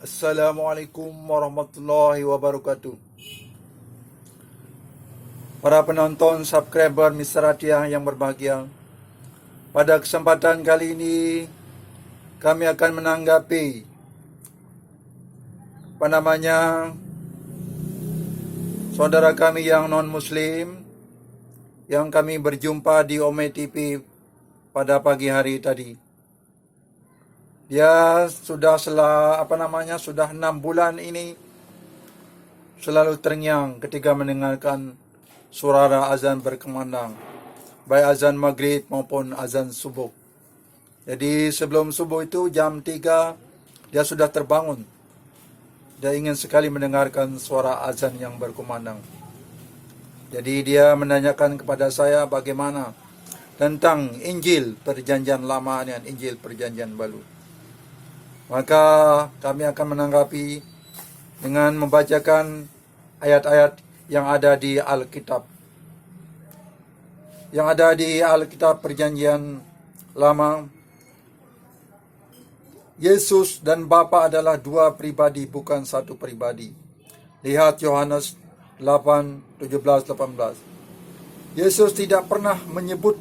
Assalamualaikum warahmatullahi wabarakatuh. Para penonton, subscriber Mr. Atia yang berbahagia, pada kesempatan kali ini kami akan menanggapi saudara kami yang non muslim yang kami berjumpa di Ome TV pada pagi hari tadi. Dia sudah sudah 6 bulan ini selalu terngiang ketika mendengarkan suara azan berkumandang, baik azan maghrib maupun azan subuh. Jadi sebelum subuh itu jam 3 dia sudah terbangun. Dia ingin sekali mendengarkan suara azan yang berkumandang. Jadi dia menanyakan kepada saya bagaimana tentang Injil Perjanjian Lama dan Injil Perjanjian Baru. Maka kami akan menanggapi dengan membacakan ayat-ayat yang ada di Alkitab. Yang ada di Alkitab Perjanjian Lama, Yesus dan Bapa adalah dua pribadi, bukan satu pribadi. Lihat Yohanes 8:17-18. Yesus tidak pernah menyebut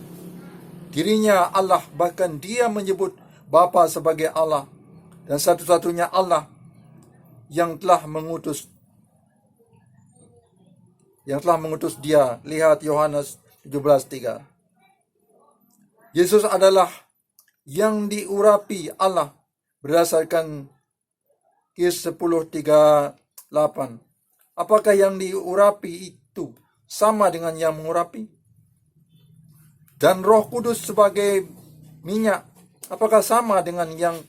dirinya Allah, bahkan dia menyebut Bapa sebagai Allah dan satu-satunya Allah yang telah mengutus dia. Lihat Yohanes 17:3. Yesus adalah yang diurapi Allah berdasarkan Kis 10:38. Apakah yang diurapi itu sama dengan yang mengurapi? Dan Roh Kudus sebagai minyak, apakah sama dengan yang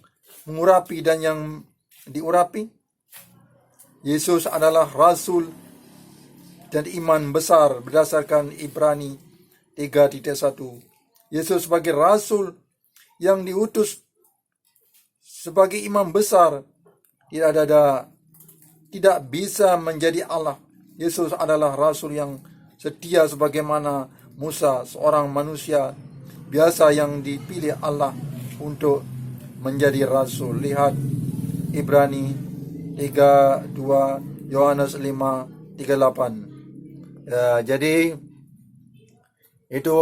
mengurapi dan yang diurapi? Yesus adalah rasul dan iman besar berdasarkan Ibrani 3:1. Yesus sebagai rasul yang diutus sebagai imam besar tidak bisa menjadi Allah. Yesus adalah rasul yang setia sebagaimana Musa, seorang manusia biasa yang dipilih Allah untuk menjadi rasul. Lihat Ibrani 3:2, Yohanes 5:38. Jadi itu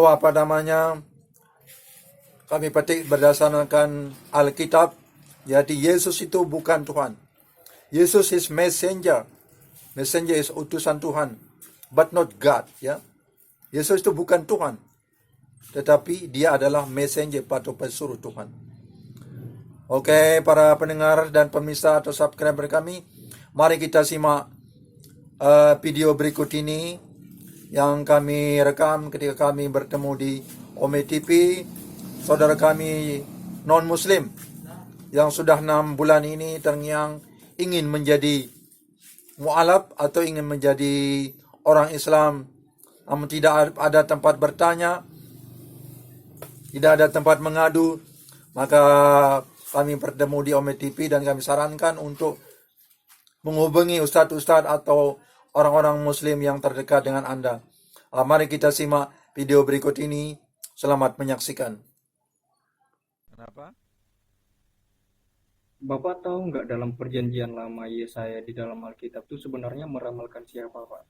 kami petik berdasarkan Alkitab. Jadi Yesus itu bukan Tuhan. Yesus is messenger. Messenger is utusan Tuhan, but not God, ya. Yesus itu bukan Tuhan, tetapi dia adalah messenger atau pesuruh Tuhan. Oke, para pendengar dan pemirsa atau subscriber kami, mari kita simak video berikut ini yang kami rekam ketika kami bertemu di Ome TV. Saudara kami non muslim yang sudah 6 bulan ini terngiang ingin menjadi mu'alaf atau ingin menjadi orang Islam, namun tidak ada tempat bertanya, tidak ada tempat mengadu. Maka kami bertemu di Ome TV dan kami sarankan untuk menghubungi ustadz-ustadz atau orang-orang muslim yang terdekat dengan Anda. Mari kita simak video berikut ini. Selamat menyaksikan. Kenapa? Bapak tahu nggak dalam perjanjian lama Yesaya di dalam Alkitab itu sebenarnya meramalkan siapa, Pak?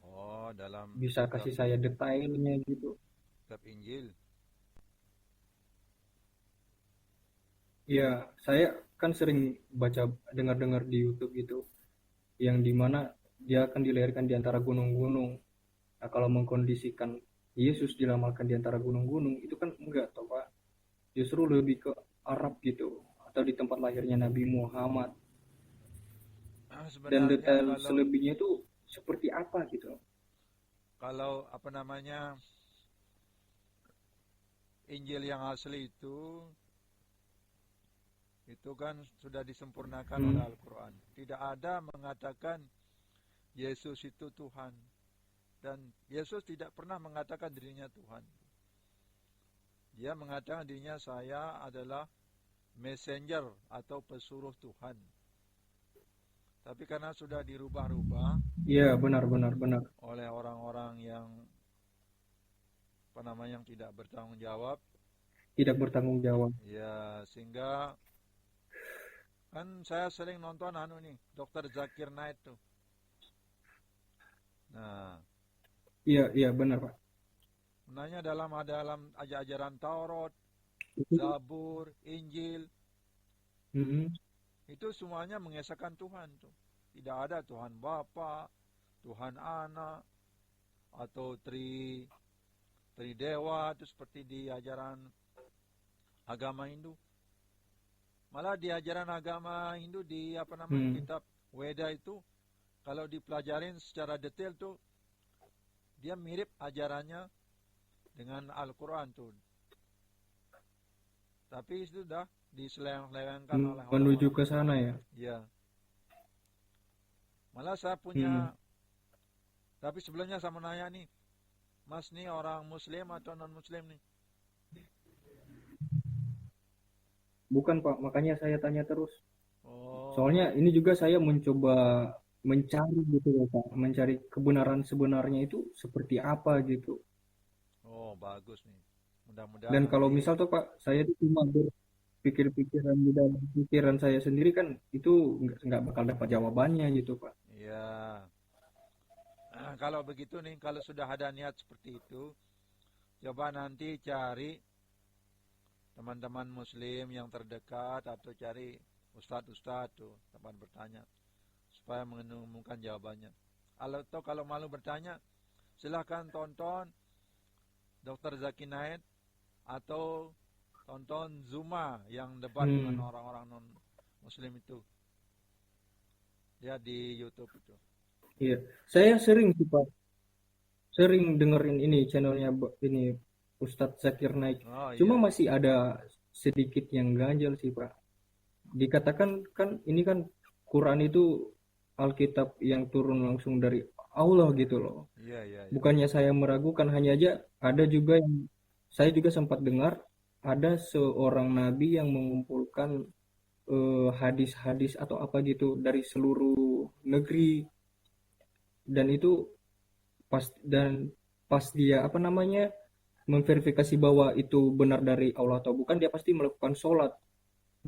Oh, dalam Bisa kasih saya detailnya gitu? kitab Injil. Ya, saya kan sering dengar-dengar di YouTube gitu, yang dimana dia akan dilahirkan di antara gunung-gunung. Nah, kalau mengkondisikan Yesus diramalkan di antara gunung-gunung, itu kan enggak, toh Pak. Justru lebih ke Arab gitu, atau di tempat lahirnya Nabi Muhammad. Dan detail selebihnya itu seperti apa gitu? Kalau Injil yang asli itu kan sudah disempurnakan oleh Al-Quran. Tidak ada mengatakan Yesus itu Tuhan, dan Yesus tidak pernah mengatakan dirinya Tuhan. Dia mengatakan dirinya, saya adalah messenger atau pesuruh Tuhan. Tapi karena sudah dirubah-rubah, iya benar oleh orang-orang yang tidak bertanggung jawab. Ya, sehingga Kan saya sering nonton Dr. Zakir Naik tuh. Nah, Iya, iya benar Pak. sebenarnya dalam ajaran Taurat, Itu, Zabur, Injil, mm-mm. itu semuanya mengesahkan Tuhan tuh. Tidak ada Tuhan Bapa, Tuhan Anak, atau Tri Dewa itu seperti di ajaran agama Hindu. Malah di ajaran agama Hindu di Hmm. kitab Weda itu kalau dipelajarin secara detail tuh dia mirip ajarannya dengan Al-Quran tuh. Tapi itu sudah diselewengkan oleh Menuju orang-orang. ke sana ya. Ya, malah saya Hmm. punya. Tapi sebelumnya saya mau nanya nih, Mas nih orang Muslim atau non Muslim nih? Bukan Pak, makanya saya tanya terus. Soalnya Oh, ini juga saya mencoba mencari gitu loh Pak, mencari kebenaran sebenarnya itu seperti apa gitu. oh bagus nih. Mudah-mudahan Dan kalau nanti, misal tuh Pak, saya tuh cuma berpikir-pikiran di dalam pikiran saya sendiri kan itu nggak bakal dapat jawabannya gitu Pak. ya. Kalau begitu nih, kalau sudah ada niat seperti itu, coba nanti cari teman-teman Muslim yang terdekat atau cari ustadz-ustadz tuh tempat bertanya supaya menemukan jawabannya. Kalau malu bertanya, silahkan tonton Dr. Zaki Naik atau tonton Zuma yang debat dengan Hmm. orang-orang non Muslim itu. Dia di YouTube itu. Iya, saya sering sih Pak, sering dengerin ini channelnya ini Ustadz Zakir Naik. Oh Cuma iya. masih ada sedikit yang ganjel sih Pak. Dikatakan kan ini kan Quran itu Alkitab yang turun langsung dari Allah gitu loh. Iya, iya, iya. Bukannya saya meragukan, hanya aja ada juga yang saya juga sempat dengar ada seorang nabi yang mengumpulkan hadis-hadis atau apa gitu dari seluruh negeri, dan itu pas dia apa namanya memverifikasi bahwa itu benar dari Allah atau bukan, dia pasti melakukan sholat.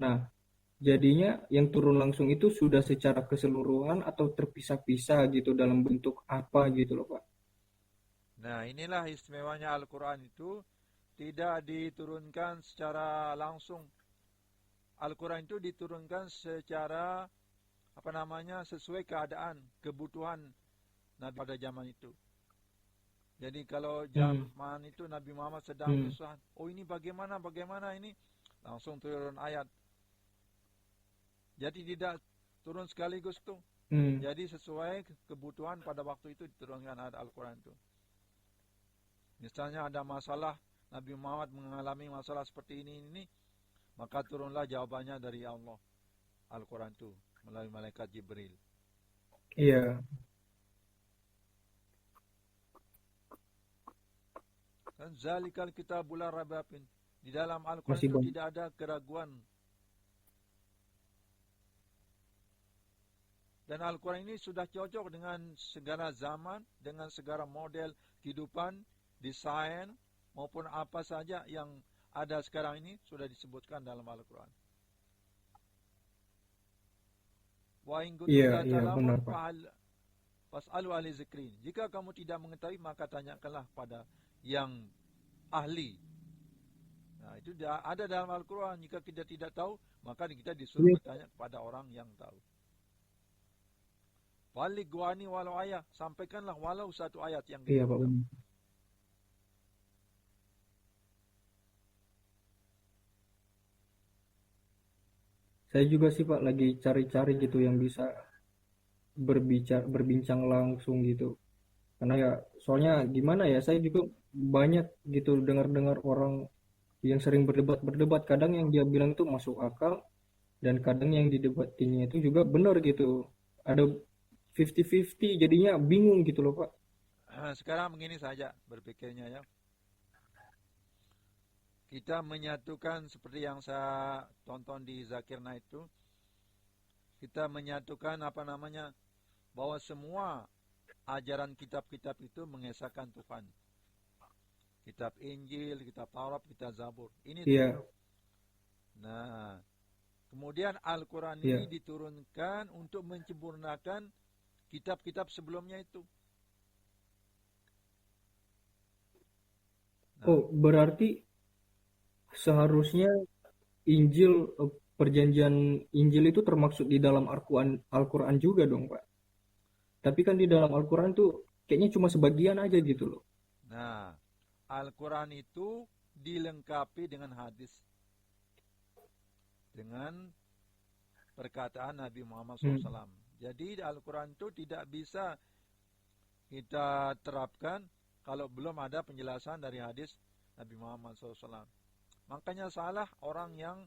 Nah, jadinya yang turun langsung itu sudah secara keseluruhan atau terpisah-pisah gitu dalam bentuk apa gitu loh Pak. Nah, inilah istimewanya Al-Quran itu tidak diturunkan secara langsung. Al-Quran itu diturunkan secara sesuai keadaan, kebutuhan Nabi pada zaman itu. Jadi kalau Hmm, zaman itu Nabi Muhammad sedang hmm, kesusahan, oh ini bagaimana ini, langsung turun ayat. Jadi tidak turun sekaligus tuh. hmm. Jadi sesuai kebutuhan pada waktu itu diturunkan ayat Al-Quran itu. Misalnya ada masalah, Nabi Muhammad mengalami masalah seperti ini, maka turunlah jawabannya dari Allah. Al-Quran itu melalui malaikat Jibril. Iya, Dan zalikal kitabul la raiba fin. Di dalam Al-Quran masih itu banyak. tidak ada keraguan. Dan Al-Quran ini sudah cocok dengan segala zaman, dengan segala model kehidupan, desain, maupun apa saja yang ada sekarang ini sudah disebutkan dalam Al-Quran. Wa in kuntum Iya, la iya benar ta'lamun Pak. fas'alu ahli zikrin. Jika kamu tidak mengetahui, maka tanyakanlah pada yang ahli. Nah, itu ada dalam Al-Quran. Jika kita tidak tahu, maka kita disuruh Iya, bertanya kepada orang yang tahu. Balik guani walau ayat, sampaikanlah walau satu ayat yang iya kita Pak tahu. benar. Saya juga sih Pak lagi cari-cari gitu yang bisa berbincang langsung gitu. Karena ya soalnya gimana ya, saya juga banyak gitu dengar-dengar orang yang sering berdebat-berdebat, kadang yang dia bilang itu masuk akal dan kadang yang didebatinya itu juga benar gitu. Ada 50-50, jadinya bingung gitu loh Pak. Sekarang begini saja berpikirnya ya. Kita menyatukan seperti yang saya tonton di Zakir Naik itu. Kita menyatukan bahwa semua ajaran kitab-kitab itu mengesahkan Tuhan. Kitab Injil, kitab Taurat, kitab Zabur. Ini tuh. Iya, Nah, Kemudian Al-Quran Iya. ini diturunkan untuk menyempurnakan kitab-kitab sebelumnya itu. Nah, Oh, berarti seharusnya Injil, perjanjian Injil itu termaksud di dalam Al-Quran juga dong, Pak. Tapi kan di dalam Al-Quran tuh kayaknya cuma sebagian aja gitu loh. nah, Al-Quran itu dilengkapi dengan hadis, dengan perkataan Nabi Muhammad Hmm. SAW. Jadi Al-Quran itu tidak bisa kita terapkan kalau belum ada penjelasan dari hadis Nabi Muhammad SAW. Makanya salah orang yang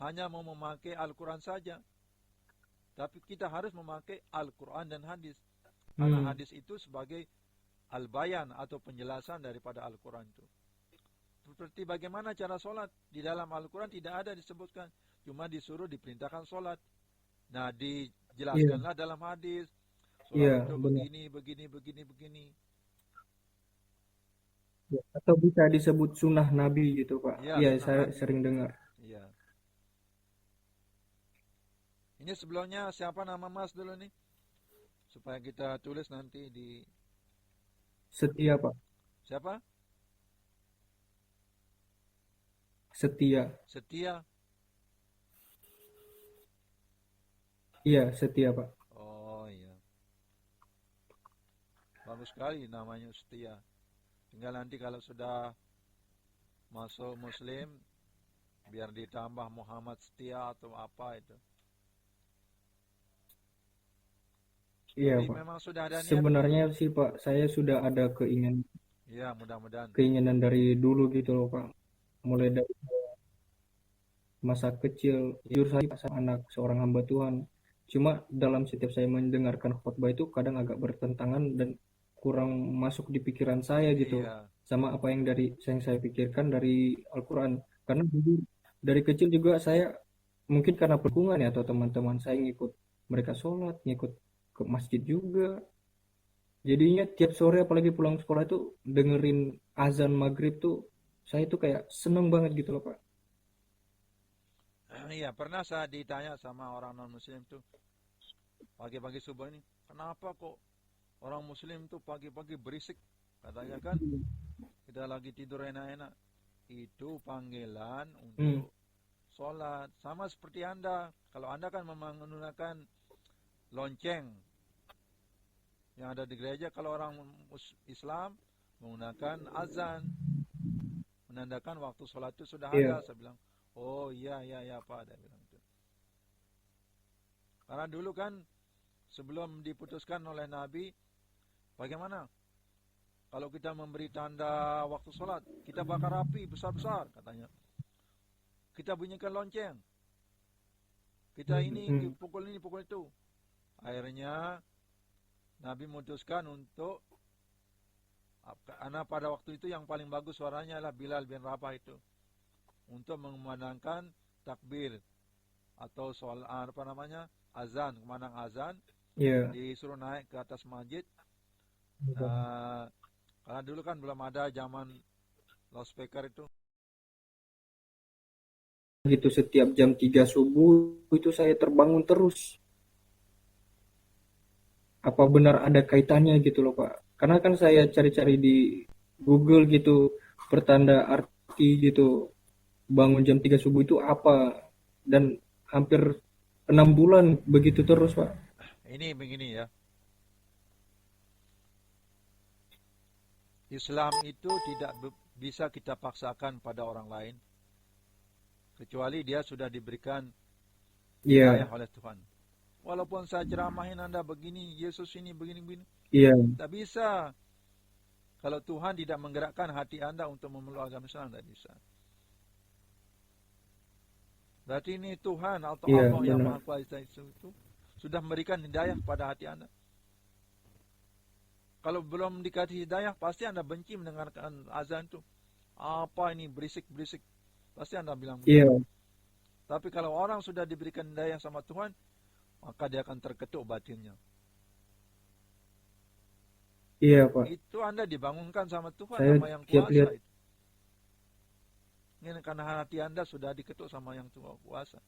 hanya mau memakai Al-Quran saja. Tapi kita harus memakai Al-Quran dan hadis. Karena Hmm. hadis itu sebagai al-bayan atau penjelasan daripada Al-Quran itu. Seperti bagaimana cara sholat. Di dalam Al-Quran tidak ada disebutkan. Cuma disuruh diperintahkan sholat. Nah, Iya, dijelaskanlah dalam hadis. iya, Sholat itu benar. begini. Ya. Atau bisa disebut sunnah Nabi gitu, Pak. Iya, Iya, sunnah saya Nabi. sering dengar. Iya. Ini sebelumnya siapa nama Mas dulu nih? Supaya kita tulis nanti di... Setia, Pak. Siapa? Setia. Setia. Iya, setia, Pak. Oh iya. Bagus sekali namanya Setia. Tinggal nanti kalau sudah masuk Muslim, biar ditambah Muhammad Setia atau apa itu. Iya, Jadi Pak. memang sudah ada niat. Sebenarnya sih, Pak, saya sudah ada Ya, mudah-mudahan. keinginan dari dulu gitu loh, Pak. Mulai dari masa kecil, jujur saya anak seorang hamba Tuhan. Cuma dalam setiap saya mendengarkan khotbah itu kadang agak bertentangan dan kurang masuk di pikiran saya gitu. Iya. Sama apa yang saya pikirkan dari Al-Quran. Karena jujur, dari kecil juga saya mungkin karena perhubungan ya atau teman-teman saya ngikut mereka sholat, ngikut ke masjid juga. Jadinya tiap sore apalagi pulang sekolah itu dengerin azan maghrib tuh saya tuh kayak seneng banget gitu loh Pak. Iya, pernah saya ditanya sama orang non-muslim tuh, pagi-pagi subuh ini, kenapa kok orang muslim tuh pagi-pagi berisik? Katanya kan, kita lagi tidur enak-enak. Itu panggilan Hmm, untuk sholat. Sama seperti Anda. Kalau Anda kan memang menggunakan lonceng yang ada di gereja, kalau orang Islam menggunakan azan, menandakan waktu sholat itu sudah iya, ada. Saya bilang, oh iya Pak, dia bilang itu. Karena dulu kan sebelum diputuskan oleh Nabi, bagaimana kalau kita memberi tanda waktu sholat, kita bakar api besar-besar katanya. Kita bunyikan lonceng. Kita ini hmm, pukul itu. Akhirnya Nabi memutuskan untuk, karena pada waktu itu yang paling bagus suaranya adalah Bilal bin Rabah itu, untuk mengumandangkan takbir atau soal azan, kumandang azan, iya. disuruh naik ke atas masjid. Betul. Karena dulu kan belum ada zaman loudspeaker itu. Gitu setiap jam 3 subuh itu saya terbangun terus. Apa benar ada kaitannya gitu loh Pak? Karena kan saya cari-cari di Google gitu pertanda arti gitu bangun jam 3 subuh itu apa dan hampir 6 bulan begitu terus Pak. Ini begini ya, Islam itu tidak bisa kita paksakan pada orang lain, kecuali dia sudah diberikan hidayah Iya, oleh Tuhan. Walaupun saya ceramahin Anda begini, Yesus ini begini-begini, iya, tak bisa. Kalau Tuhan tidak menggerakkan hati Anda untuk memeluk agama Islam, tak bisa. Berarti ini Tuhan atau iya Allah yang benar. Maha Kuasa itu sudah memberikan hidayah pada hati Anda. Kalau belum dikasih hidayah, pasti Anda benci mendengarkan azan itu. Apa ini berisik-berisik? Pasti Anda bilang begitu. Iya, Tapi kalau orang sudah diberikan hidayah sama Tuhan, maka dia akan terketuk batinnya. iya Pak. Itu Anda dibangunkan sama Tuhan, Saya sama yang tiap lihat kuasa itu. Ini karena hati Anda sudah diketuk sama yang kuasa.